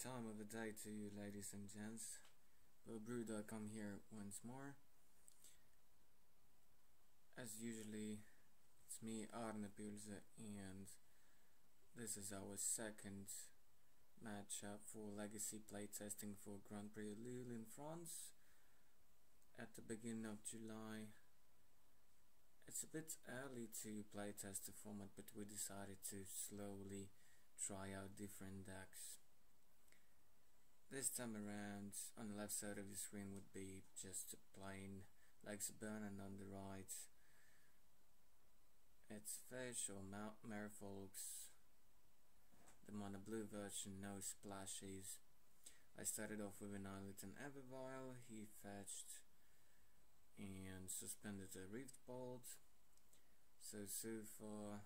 time of the day to you, ladies and gents. BillBrew.com here once more. As usually, it's me, Arne Pilze, and this is our second matchup for Legacy playtesting for Grand Prix Lille in France at the beginning of July. It's a bit early to playtest the format, but we decided to slowly try out different decks. This time around, on the left side of the screen would be just a plain Legacy burn, and on the right it's fish or Merfolks, the mono blue version, no splashes. I started off with an Islet and Evervile. He fetched and suspended a Rift Bolt. So far,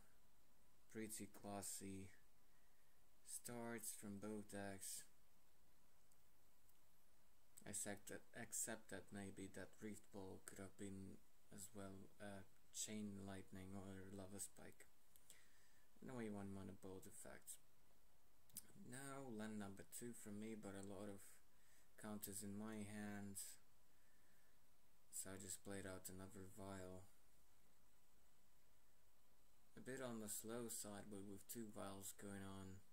pretty classy starts from both decks. Except that maybe that Rift Ball could have been as well Chain Lightning or Lava Spike. Anyway, one mana bolt effect. Now land number 2 from me, but a lot of counters in my hand, so I just played out another vial. A bit on the slow side, but with 2 vials going on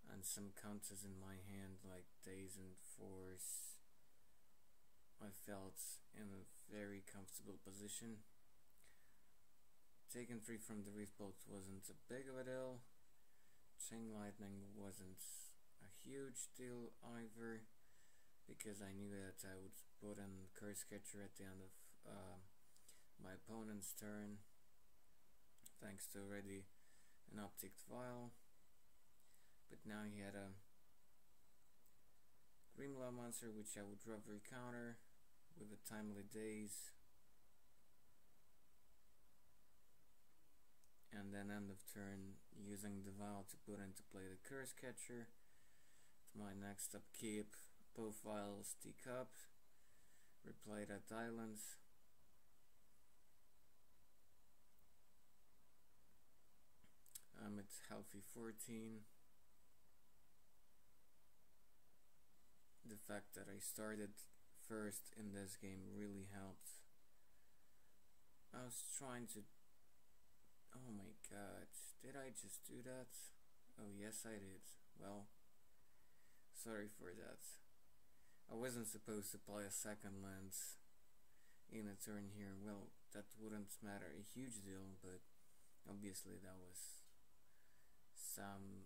and some counters in my hand like Days and Force, I felt in a very comfortable position. Taking 3 from the Rift Bolt wasn't a big of a deal. Chain Lightning wasn't a huge deal either, because I knew that I would put in Curse Catcher at the end of my opponent's turn, thanks to already an upticked vial. But now he had a Grimlaw monster, which I would rather counter with a Timely Daze, and then end of turn using the vial to put into play the Curse Catcher. To my next upkeep, both vials stick up, replay that islands. I'm at healthy 14. The fact that I started first in this game really helped. I was trying to... Oh my god, did I just do that? Oh yes I did. Well, sorry for that. I wasn't supposed to play a second lens in a turn here. Well, that wouldn't matter a huge deal, but obviously that was some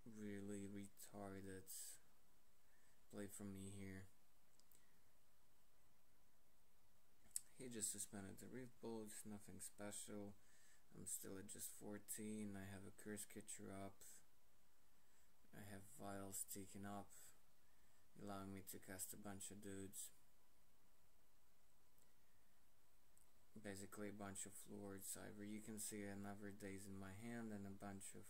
really retarded play from me here. He just suspended the Rift Bolt, nothing special. I'm still at just 14. I have a Curse Catcher up. I have vials taken up, allowing me to cast a bunch of dudes. Basically a bunch of Lords. Either you can see another Daze in my hand and a bunch of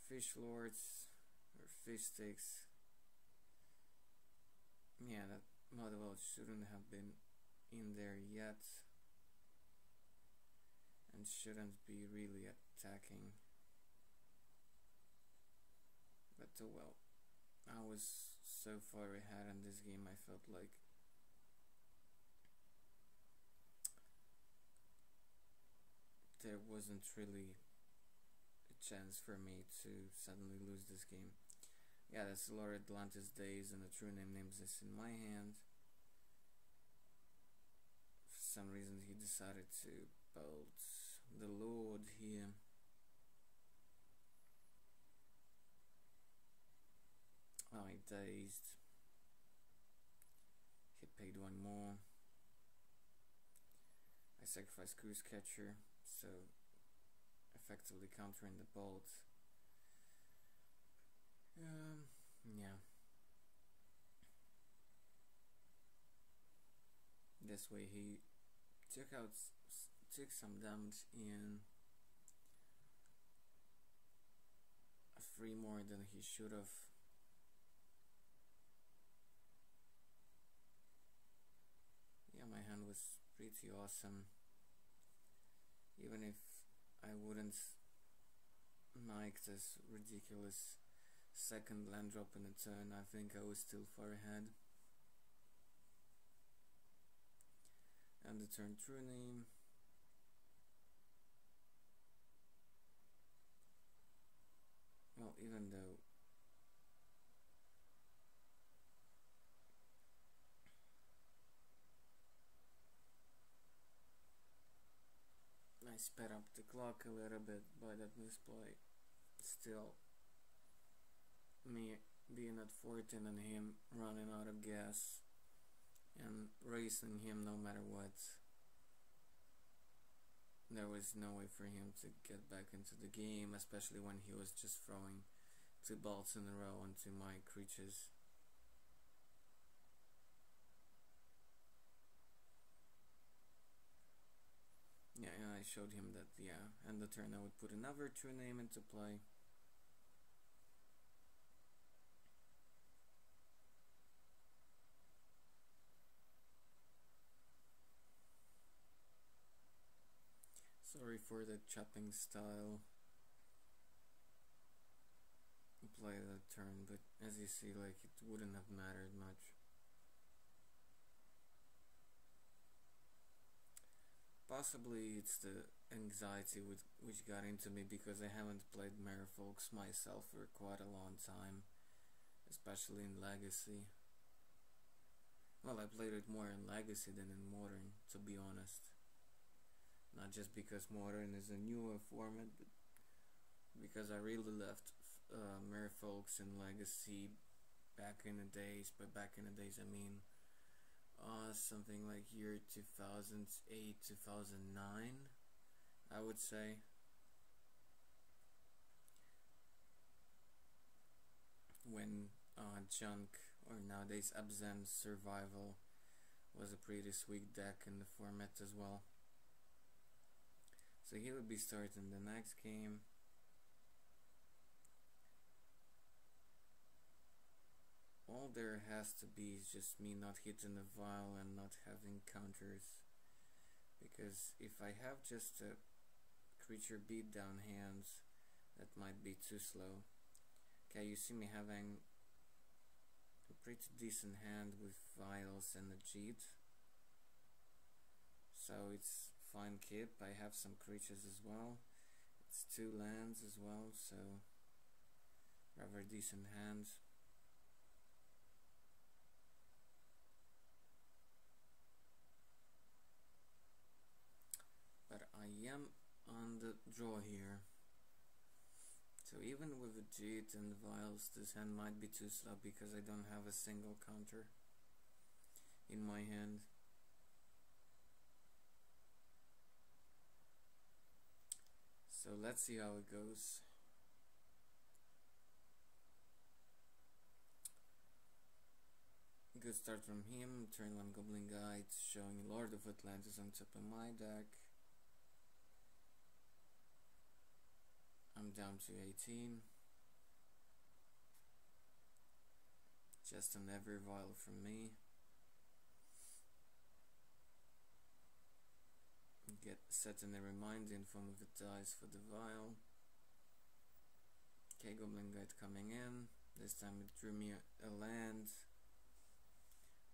Fish Lords or Fish Sticks. Yeah, that model shouldn't have been in there yet and shouldn't be really attacking, but oh well. I was so far ahead in this game, I felt like there wasn't really a chance for me to suddenly lose this game. Yeah, that's Lord Atlantis Days, and the true name names this in my hand. For some reason he decided to bolt the Lord here. I dazed. He paid 1 more. I sacrificed Curse Catcher, so effectively countering the bolt. Yeah. This way he took some damage in 3 more than he should have. Yeah, my hand was pretty awesome. Even if I wouldn't Mike, this ridiculous second land drop in a turn. I think I was still far ahead. And the turn true name. Well, even though I sped up the clock a little bit by that misplay, still me being at 14 and him running out of gas and racing him no matter what, there was no way for him to get back into the game, especially when he was just throwing 2 balls in a row onto my creatures. Yeah, and I showed him that, yeah, and the turn I would put another true name into play. Sorry for the chopping style play that turn, but as you see, like, it wouldn't have mattered much. Possibly it's the anxiety which got into me, because I haven't played Merfolks myself for quite a long time, especially in Legacy. Well, I played it more in Legacy than in Modern, to be honest. Not just because Modern is a newer format, but because I really left Merfolks in Legacy back in the days. By back in the days, I mean something like year 2008, 2009, I would say. When Junk, or nowadays Absent Survival, was a pretty sweet deck in the format as well. So he would be starting the next game. All there has to be is just me not hitting the vial and not having counters, because if I have just a creature beatdown hands, that might be too slow. Okay, you see me having a pretty decent hand with vials and a cheat, so it's fine kip. I have some creatures as well. It's 2 lands as well, so rather decent hands. But I am on the draw here, so even with the cheat and the vials, this hand might be too slow because I don't have a single counter in my hand. So let's see how it goes. Good start from him. Turn 1 Goblin Guide, showing Lord of Atlantis on top of my deck. I'm down to 18. Just an every vial from me. Get setting a reminder in form of a dice for the vial. Okay, Goblin Guide coming in. This time it drew me a land,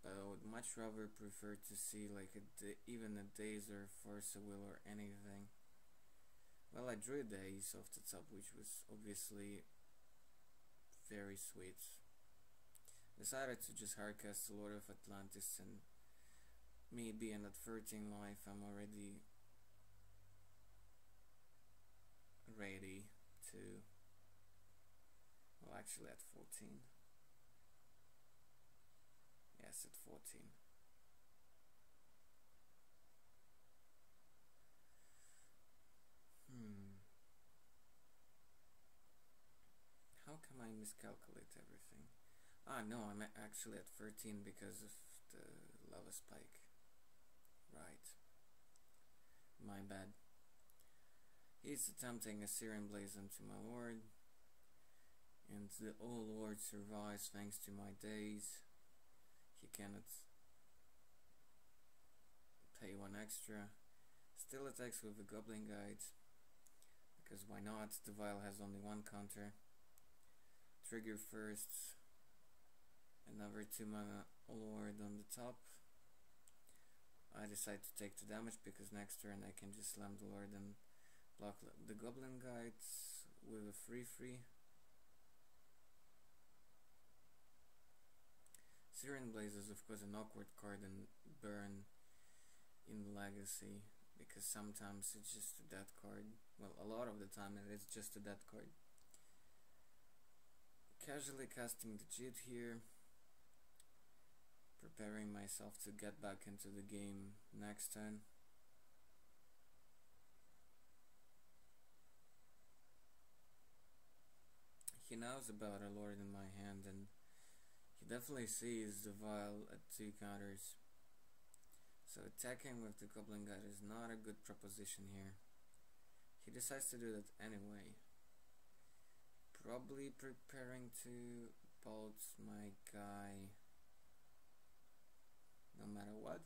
but I would much rather prefer to see like even a Daze or Force of Will or anything. Well, I drew a Daze off the top, which was obviously very sweet. Decided to just hardcast the Lord of Atlantis, and me being at 13 life, I'm already ready to, well, actually at 14. Yes, at 14. How can I miscalculate everything? Ah, no, I'm actually at 13 because of the lava spike. Right. My bad. He's attempting a Syrian Blaze onto my lord, and the old lord survives thanks to my Daze. He cannot pay 1 extra. Still attacks with a Goblin Guide, because why not? The vial has only one counter. Trigger first, another 2 mana Lord on the top. I decide to take the damage because next turn I can just slam the Lord and block the Goblin Guides with a 3/3. Searing Blaze is of course an awkward card and burn in Legacy, because sometimes it's just a dead card. Well, a lot of the time it is just a dead card. Casually casting the Jit here, preparing myself to get back into the game next turn. He knows about a Lord in my hand, and he definitely sees the vial at 2 counters. So attacking with the Goblin Guide is not a good proposition here. He decides to do that anyway. Probably preparing to bolt my guy no matter what.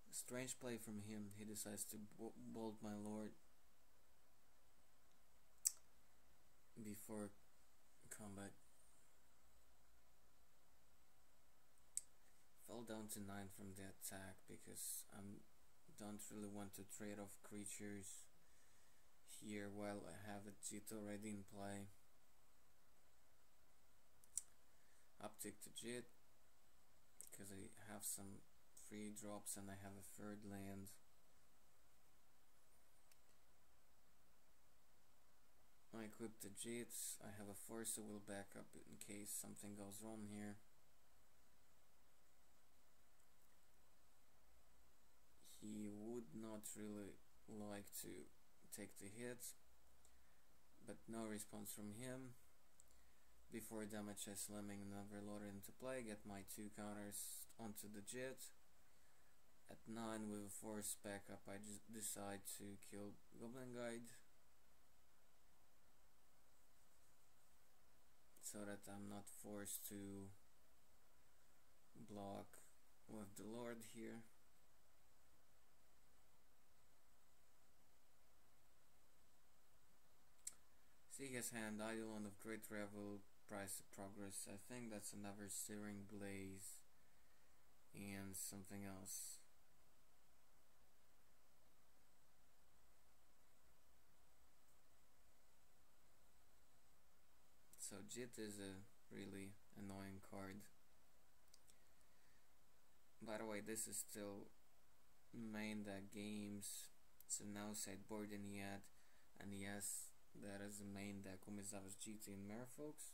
Strange play from him. He decides to bolt my Lord before combat. Fell down to 9 from the attack because I don't really want to trade off creatures here while I have a Jit already in play. Uptick to Jit because I have some free drops and I have a 3rd land. I equip the Jits. I have a Force of Will backup in case something goes wrong here. He would not really like to take the hit, but no response from him. Before damage I slamming another Lord into play, get my 2 counters onto the Jit. At 9 with a Force backup I just decide to kill Goblin Guide, so that I'm not forced to block with the Lord here. See his hand, Eidolon of Great Revel, Price of Progress. I think that's another Searing Blaze and something else. So Jit is a really annoying card. By the way, this is still main deck games, so no sideboarding yet, and yes, there is a main deck Umezawa's GT and Merfolks.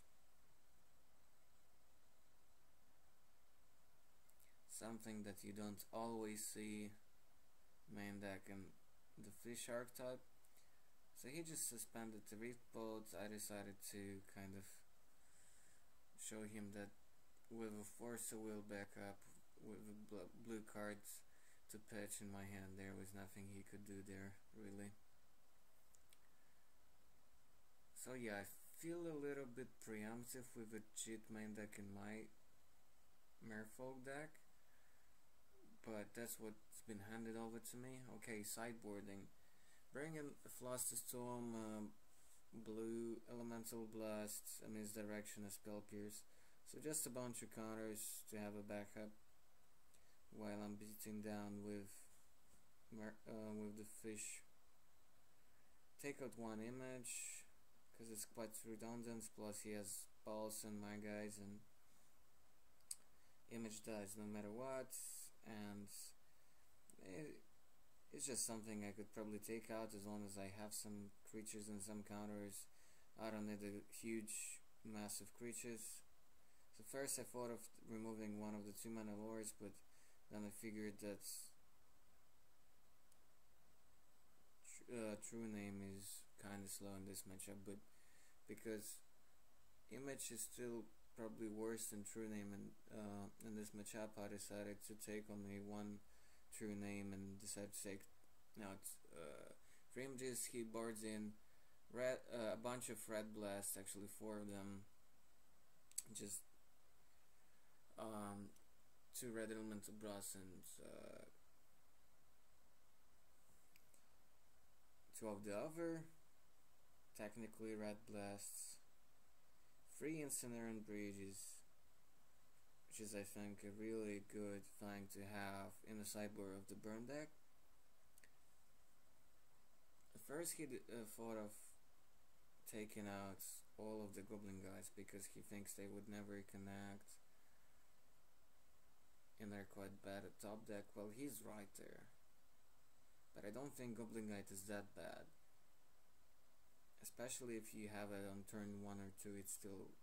Something that you don't always see main deck in the fish archetype. So he just suspended the Rift Bolt. I decided to kind of show him that with a Force of Will backup, with blue cards to pitch in my hand, there was nothing he could do there, really. So yeah, I feel a little bit preemptive with a Jit main deck in my Merfolk deck, but that's what's been handed over to me. Okay, sideboarding. Bring in a Flusterstorm, blue Elemental Blast, a Misdirection, a Spell Pierce. So just a bunch of counters to have a backup while I'm beating down with the fish. Take out 1 image because it's quite redundant, plus he has Pulse and my guys, and image dies no matter what, and it's just something I could probably take out as long as I have some creatures and some counters. I don't need a huge massive creatures. So first I thought of removing one of the 2 mana lords, but then I figured that True Name is kinda slow in this matchup, but because image is still probably worse than True Name, and in this matchup I decided to take only 1 True Name and decided to take now 3 images. He boards in red, a bunch of red blasts, actually 4 of them, just 2 red elemental brass and Two of the other, technically red blasts, 3 incinerant bridges, which is I think a really good thing to have in the sideboard of the burn deck. At first he thought of taking out all of the goblin guys because he thinks they would never connect and they're quite bad at top deck. Well, he's right there, but I don't think goblin guide is that bad, especially if you have it on turn 1 or 2. It's still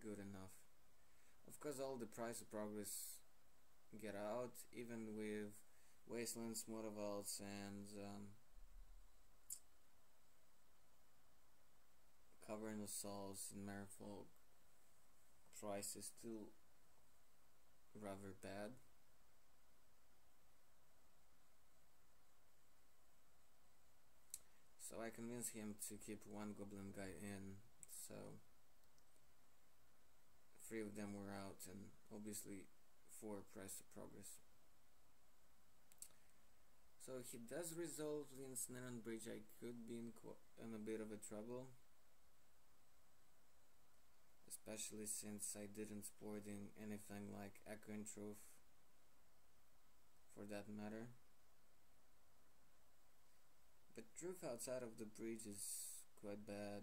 good enough. Of course, all the price of progress get out, even with wastelands, monored, and covering the souls in Merfolk, price is still rather bad. So I convinced him to keep one goblin guy in, so 3 of them were out, and obviously 4 price of progress. So he does resolve the incinerant bridge. I could be in a bit of a trouble, especially since I didn't sport in anything like Echo and Truth, for that matter. But Truth outside of the bridge is quite bad.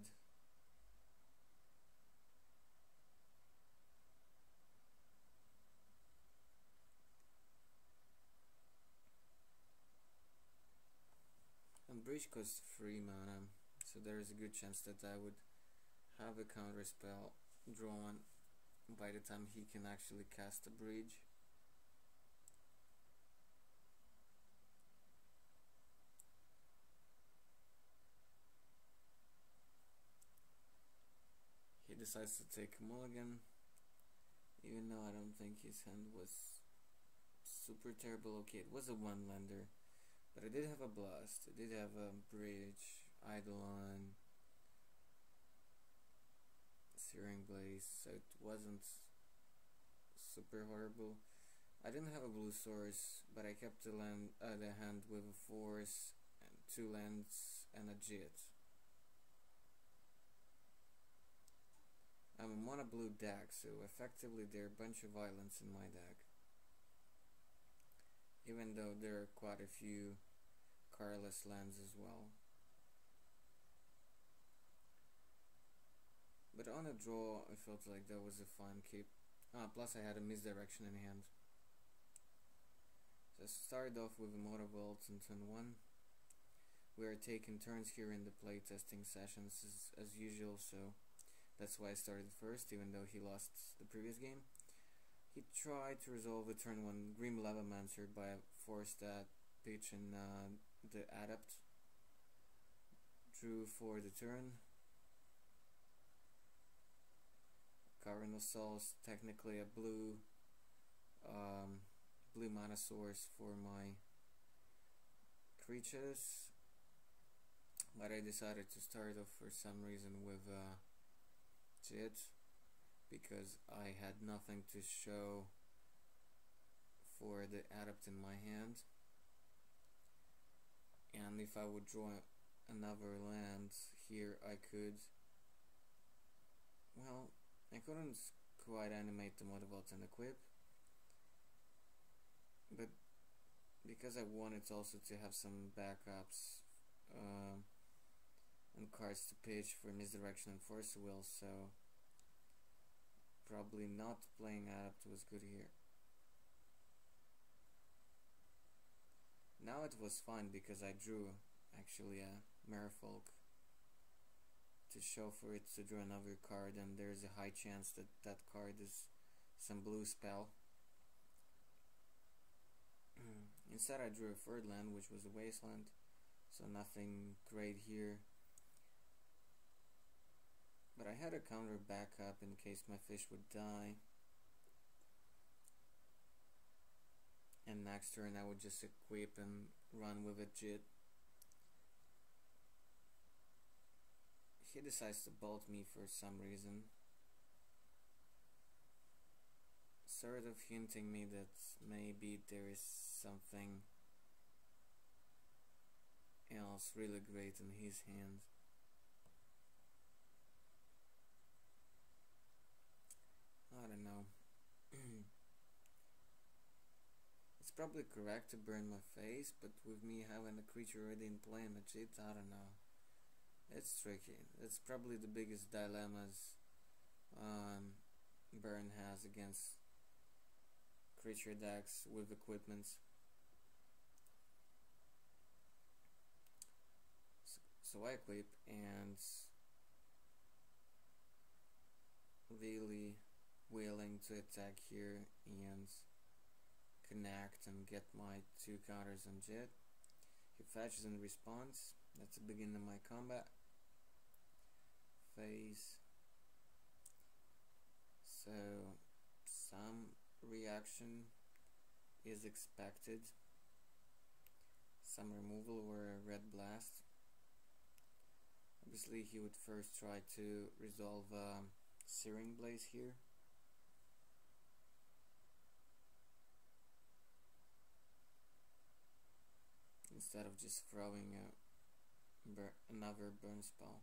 And bridge costs 3 mana, so there is a good chance that I would have a counter spell drawn by the time he can actually cast a bridge. He decides to take a mulligan, even though I don't think his hand was super terrible. Okay, it was a 1-lander, but I did have a blast, I did have a bridge, Eidolon, Searing Blaze, so it wasn't super horrible. I didn't have a blue source, but I kept the hand with a force, and 2 lands and a Jit. I'm a mono blue deck, so effectively there are a bunch of islands in my deck, even though there are quite a few colorless lands as well. But on a draw, I felt like that was a fine keep. Plus I had a misdirection in hand. So I started off with a motor vault in turn 1. We are taking turns here in the playtesting sessions as usual, so that's why I started first, even though he lost the previous game. He tried to resolve the turn 1 Grim Lavamancer by a force that pitch in the Adept. Drew for the turn. Cavern of Souls, technically a blue mana source for my creatures, but I decided to start off for some reason with Jit, because I had nothing to show for the Adept in my hand, and if I would draw another land here, I could, well, I couldn't quite animate the Motivate and equip, but because I wanted also to have some backups and cards to pitch for Misdirection and Force Will, so probably not playing Adept was good here. Now it was fine because I drew actually a Merfolk to show for it to draw another card, and there's a high chance that that card is some blue spell. Instead I drew a 3rd land, which was a wasteland, so nothing great here. But I had a counter backup in case my fish would die. And next turn I would just equip and run with a Jit. He decides to bolt me for some reason, sort of hinting me that maybe there is something else really great in his hand. I don't know. It's probably correct to burn my face, but with me having a creature already in play and a cheat, I don't know. It's tricky. It's probably the biggest dilemmas Burn has against creature decks with equipment. So I equip and really willing to attack here and connect and get my 2 counters on Jet. He fetches and responds. That's the beginning of my combat phase. So some reaction is expected. Some removal or a red blast. Obviously he would first try to resolve Searing Blaze here. Instead of just throwing another burn spell.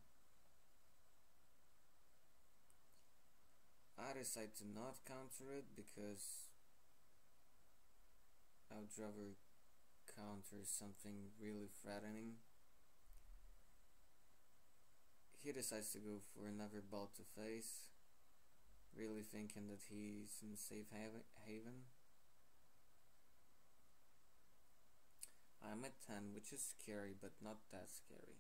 I decide to not counter it because I would rather counter something really threatening. He decides to go for another bolt to face, really thinking that he's in safe haven. I'm at 10, which is scary, but not that scary.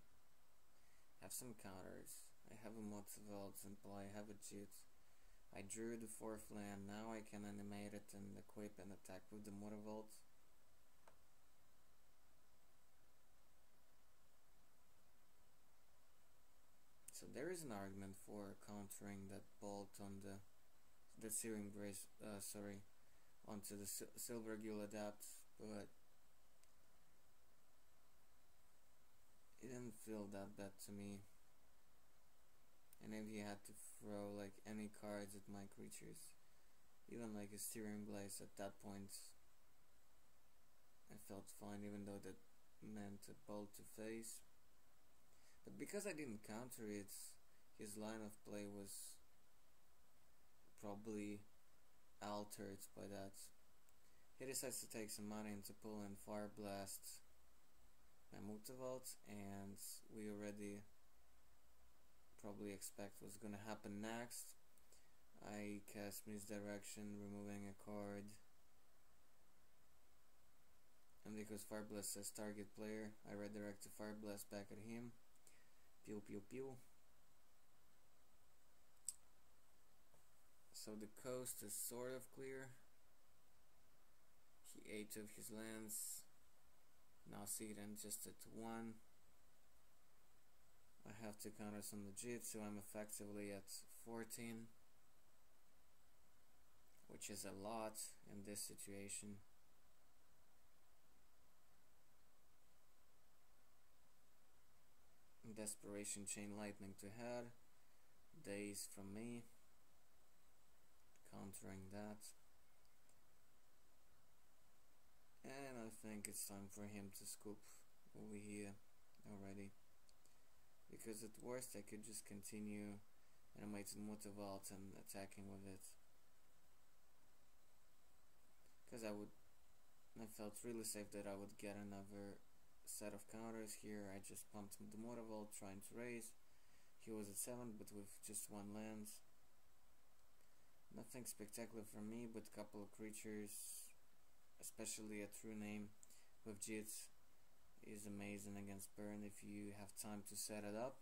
Have some counters. I have a monored in play, I have a cheat. I drew the 4th land, now I can animate it and equip and attack with the monored. So there is an argument for countering that bolt on the Searing Brace, onto the Silver Gil Adapt, but it didn't feel that bad to me. And if he had to throw like any cards at my creatures, even like a Searing Blaze at that point, I felt fine, even though that meant a bolt to face. But because I didn't counter it, his line of play was probably altered by that. He decides to take some money and to pull in Fire Blast my Mutavault, and we already probably expect what's gonna happen next. I cast Misdirection, removing a card, and because Fire Blast says target player, I redirect the Fire Blast back at him. Pew pew pew. So the coast is sort of clear. He ate of his lands. Now see it and just at 1. I have to counter some legit, so I'm effectively at 14, which is a lot in this situation. Desperation Chain Lightning to head, Daze from me, countering that, and I think it's time for him to scoop over here already, because at worst I could just continue animating Mutavault and attacking with it, because I felt really safe that I would get another set of counters here. I just pumped the Mutavault trying to raise. He was at 7 but with just 1 land. Nothing spectacular for me, but a couple of creatures, especially a True Name with Jits is amazing against burn if you have time to set it up.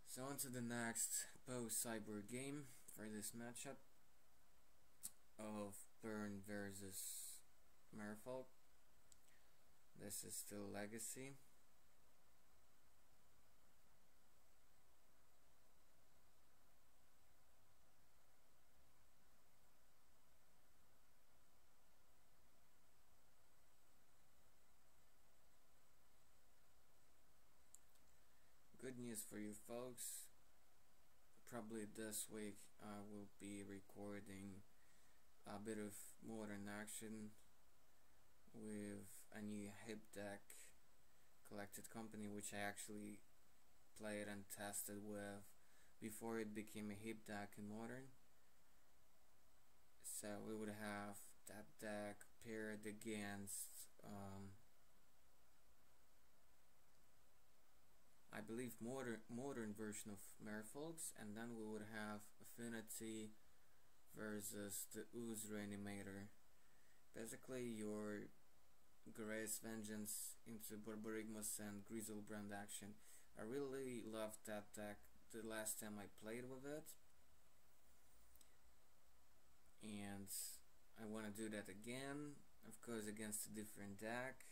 So on to the next post-cyber game for this matchup of burn versus Merfolk. This is still Legacy. Good news for you folks. Probably this week I will be recording a bit of modern action with a new hip deck Collected Company, which I actually played and tested with before it became a hip deck in Modern. So we would have that deck paired against I believe modern version of Merfolks, and then we would have Affinity versus the Ooze Reanimator. Basically your Grace Vengeance into Barbarigmus and Grizzlebrand action. I really loved that deck the last time I played with it, and I want to do that again, of course against a different deck.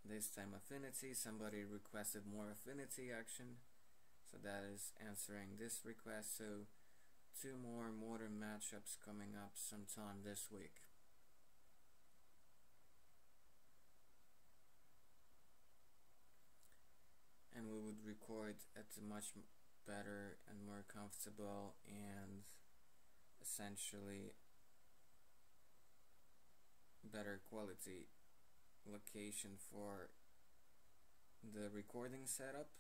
This time Affinity. Somebody requested more Affinity action, so that is answering this request. So 2 more modern matchups coming up sometime this week. And we would record at a much better and more comfortable and essentially better quality location for the recording setup,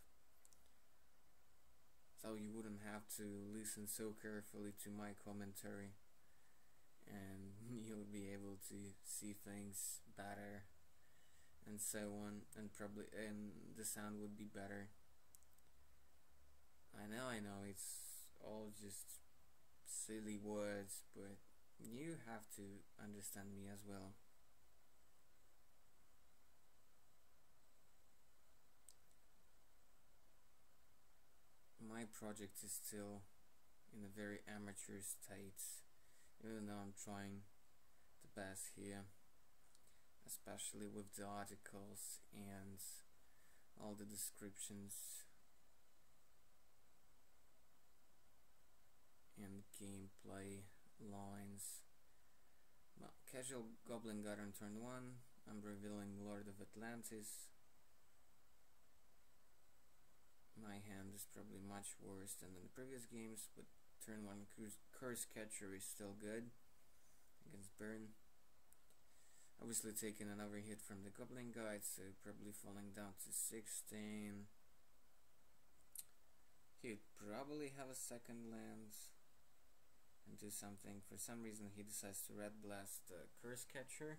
so you wouldn't have to listen so carefully to my commentary, and you'll be able to see things better and so on, and the sound would be better. I know it's all just silly words, but you have to understand me as well. My project is still in a very amateur state, even though I'm trying the best here, especially with the articles and all the descriptions and gameplay lines. Well, casual Goblin God on turn 1, I'm revealing Lord of Atlantis. My hand is probably much worse than in the previous games, but turn 1 Curse Catcher is still good against Burn. Obviously taking another hit from the Goblin Guide, so probably falling down to 16. He'd probably have a second land and do something. For some reason he decides to Red Blast the Curse Catcher.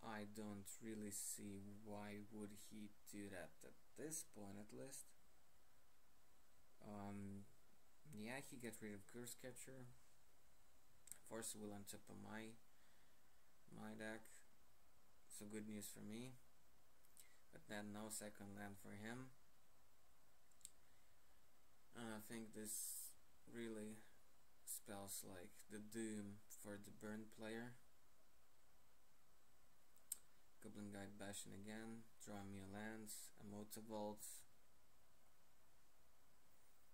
I don't really see why would he do that at this point, at least. Yeah, he gets rid of Curse Catcher. Force Will on top of my deck, so good news for me. But then no second land for him. And I think this really spells like the doom for the Burn player. Goblin Guide bashing again, drawing me a lands, a Motovolt.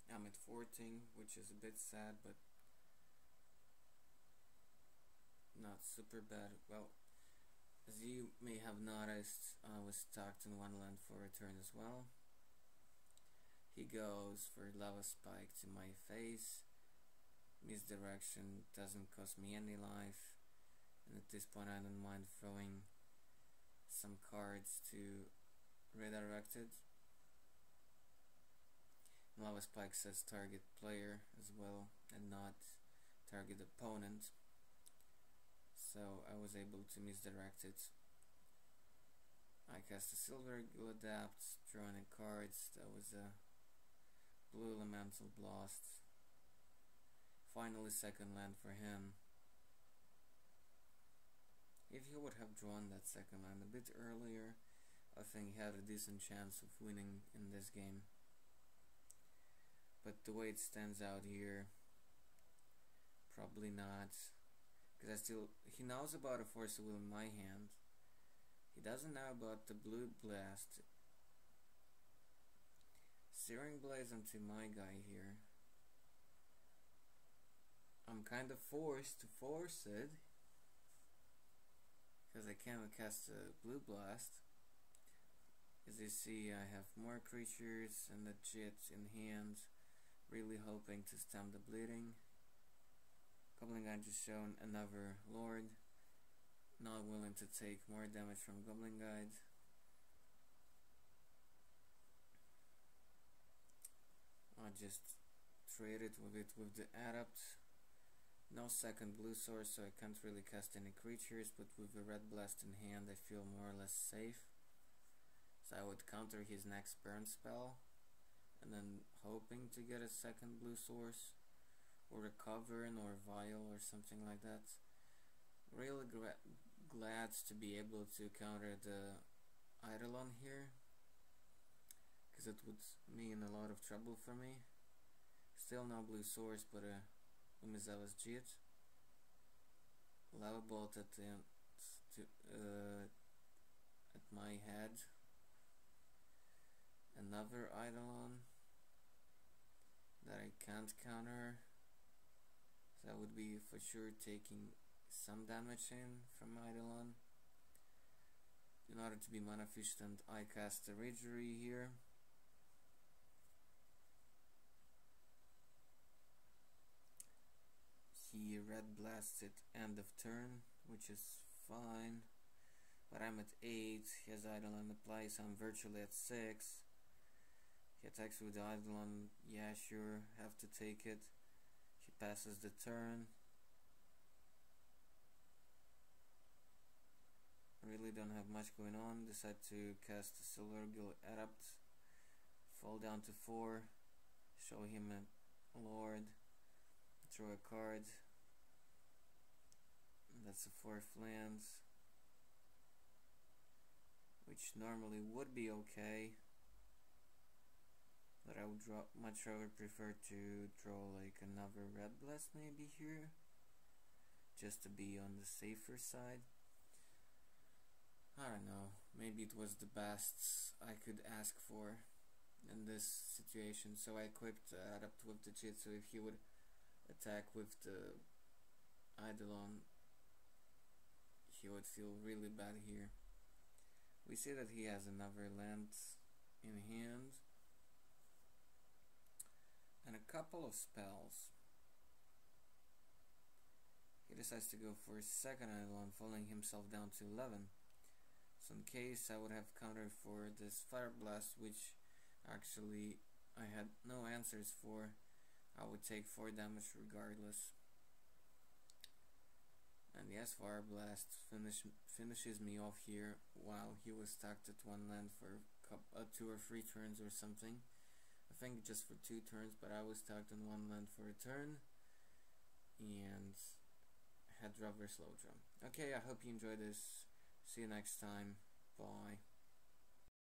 I'm at 14, which is a bit sad, but not super bad. Well, as you may have noticed, I was stuck in 1 land for a turn as well. He goes for Lava Spike to my face. Misdirection doesn't cost me any life, and at this point I don't mind throwing some cards to redirect it. Lava Spike says target player as well and not target opponent, so I was able to misdirect it. I cast a Silver Eagle Adapt, drawing in cards. That was a blue Elemental Blast. Finally second land for him. If he would have drawn that second land a bit earlier, I think he had a decent chance of winning in this game. But the way it stands out here, probably not. Because he knows about a Force of Will in my hand. He doesn't know about the Blue Blast. Searing Blaze onto my guy here. I'm kind of forced to force it, because I can't cast a Blue Blast. As you see, I have more creatures and the Jit in hand, really hoping to stem the bleeding. Goblin Guy I just shown another Lord, not willing to take more damage from Goblin Guide. I just traded with it with the Adapt. No second blue source, so I can't really cast any creatures, but with the Red Blast in hand I feel more or less safe. So I would counter his next burn spell, and then hoping to get a second blue source, or a Cavern or Vial or something like that. Really glad to be able to counter the Eidolon here, because it would mean a lot of trouble for me. Still no blue source, but a Umezawa's Jit. Lava Bolt at my head. Another Eidolon that I can't counter, so I would be for sure taking some damage in from Eidolon. In order to be mana efficient, I cast the Ridgery here. He Red Blasts it end of turn, which is fine, but I'm at 8, he has Eidolon applied, so I'm virtually at 6. He attacks with the Eidolon, yeah sure, have to take it. He passes the turn. Really don't have much going on, decide to cast the Silver Gill Adapt, fall down to 4, show him a Lord, throw a card. That's a 4th land, which normally would be okay, but I would much rather prefer to draw like another Red Blast maybe here, just to be on the safer side. I don't know, maybe it was the best I could ask for in this situation, so I equipped Adapt with the Jit, so if he would attack with the Eidolon, he would feel really bad here. We see that he has another land in hand and a couple of spells. He decides to go for his second Eidolon, falling himself down to 11. So in case I would have countered for this Fire Blast, which actually I had no answers for, I would take 4 damage regardless. And yes, Fire Blast finishes me off here while he was stacked at 1 land for 2 or 3 turns or something. I think just for 2 turns, but I was stacked on 1 land for a turn and had rather slow draw. Okay, I hope you enjoyed this. See you next time. Bye.